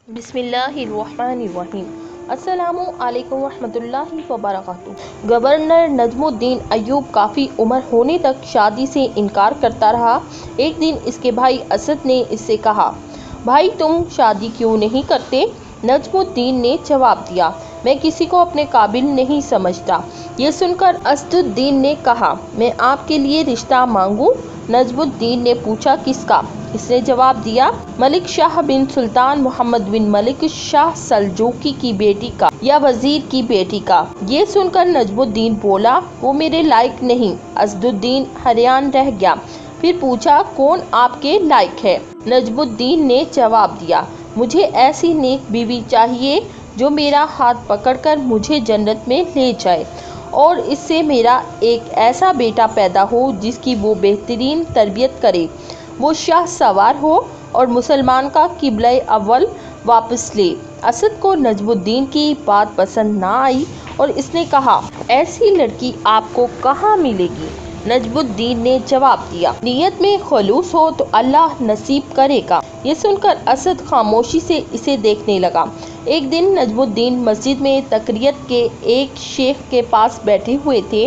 बिस्मिल्लाहिर्रहमानिर्रहीम। अस्सलामु अलैकुम रहमतुल्लाहि वबरकातुहू। गवर्नर नजमुद्दीन अय्यूब काफ़ी उम्र होने तक शादी से इनकार करता रहा। एक दिन इसके भाई असद ने इससे कहा, भाई तुम शादी क्यों नहीं करते? नजमुद्दीन ने जवाब दिया, मैं किसी को अपने काबिल नहीं समझता। ये सुनकर असदुद्दीन ने कहा, मैं आपके लिए रिश्ता मांगूं? नजमुद्दीन ने पूछा, किसका? इसने जवाब दिया, मलिक शाह बिन सुल्तान मोहम्मद बिन मलिक शाह सल्जूकी की बेटी का या वजीर की बेटी का। ये सुनकर नजमुद्दीन बोला, वो मेरे लायक नहीं। असदुद्दीन हैरान रह गया, फिर पूछा, कौन आपके लायक है? नजमुद्दीन ने जवाब दिया, मुझे ऐसी नेक बीवी चाहिए जो मेरा हाथ पकड़कर मुझे जन्नत में ले जाए और इससे मेरा एक ऐसा बेटा पैदा हो जिसकी वो बेहतरीन तरबियत करे, वो शाह सवार हो और मुसलमान का किबला अव्वल वापस ले। असद को नजमुद्दीन की बात पसंद ना आई और इसने कहा, ऐसी लड़की आपको कहाँ मिलेगी? नजमुद्दीन ने जवाब दिया, नियत में खलूस हो तो अल्लाह नसीब करेगा। ये सुनकर असद खामोशी से इसे देखने लगा। एक दिन नजमुद्दीन मस्जिद में तकरीयत के एक शेख के पास बैठे हुए थे।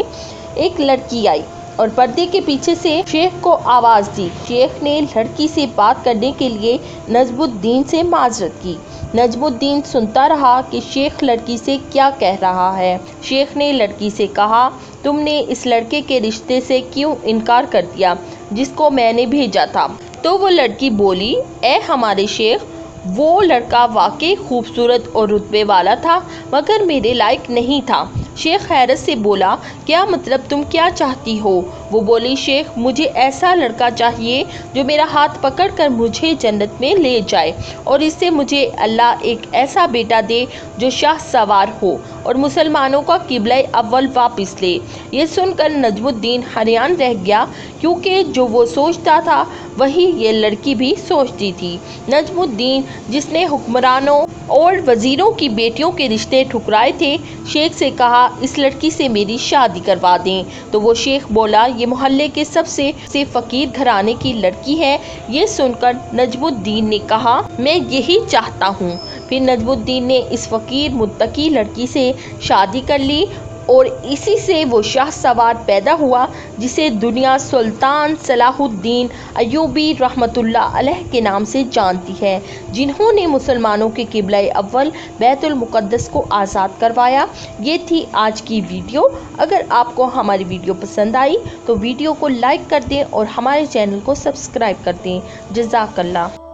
एक लड़की आई और पर्दे के पीछे से शेख को आवाज़ दी। शेख ने लड़की से बात करने के लिए नजमुद्दीन से माजरत की। नजमुद्दीन सुनता रहा कि शेख लड़की से क्या कह रहा है। शेख ने लड़की से कहा, तुमने इस लड़के के रिश्ते से क्यों इनकार कर दिया जिसको मैंने भेजा था? तो वो लड़की बोली, ए हमारे शेख, वो लड़का वाकई खूबसूरत और रुतबे वाला था मगर मेरे लायक नहीं था। शेख हैरत से बोला, क्या मतलब, तुम क्या चाहती हो? वो बोली, शेख, मुझे ऐसा लड़का चाहिए जो मेरा हाथ पकड़कर मुझे जन्नत में ले जाए और इससे मुझे अल्लाह एक ऐसा बेटा दे जो शाह सवार हो और मुसलमानों का किबला अव्वल वापस ले। ये सुनकर नजमुद्दीन हैरान रह गया क्योंकि जो वो सोचता था वही ये लड़की भी सोचती थी। नजमुद्दीन, जिसने हुक्मरानों और वजीरों की बेटियों के रिश्ते ठुकराए थे, शेख से कहा, इस लड़की से मेरी शादी करवा दें। तो वो शेख बोला, ये मोहल्ले के सबसे फकीर घराने की लड़की है। ये सुनकर नजमुद्दीन ने कहा, मैं यही चाहता हूँ। फिर नजमुद्दीन ने इस फकीर मुत्तकी लड़की से शादी कर ली और इसी से वो शाह सवार पैदा हुआ जिसे दुनिया सुल्तान सलाहुद्दीन अय्यूबी रहमतुल्लाह अलैह के नाम से जानती है, जिन्होंने मुसलमानों के किबला अव्वल बैतुल मुक़द्दस को आज़ाद करवाया। ये थी आज की वीडियो। अगर आपको हमारी वीडियो पसंद आई तो वीडियो को लाइक कर दें और हमारे चैनल को सब्सक्राइब कर दें। जज़ाकल्लाह।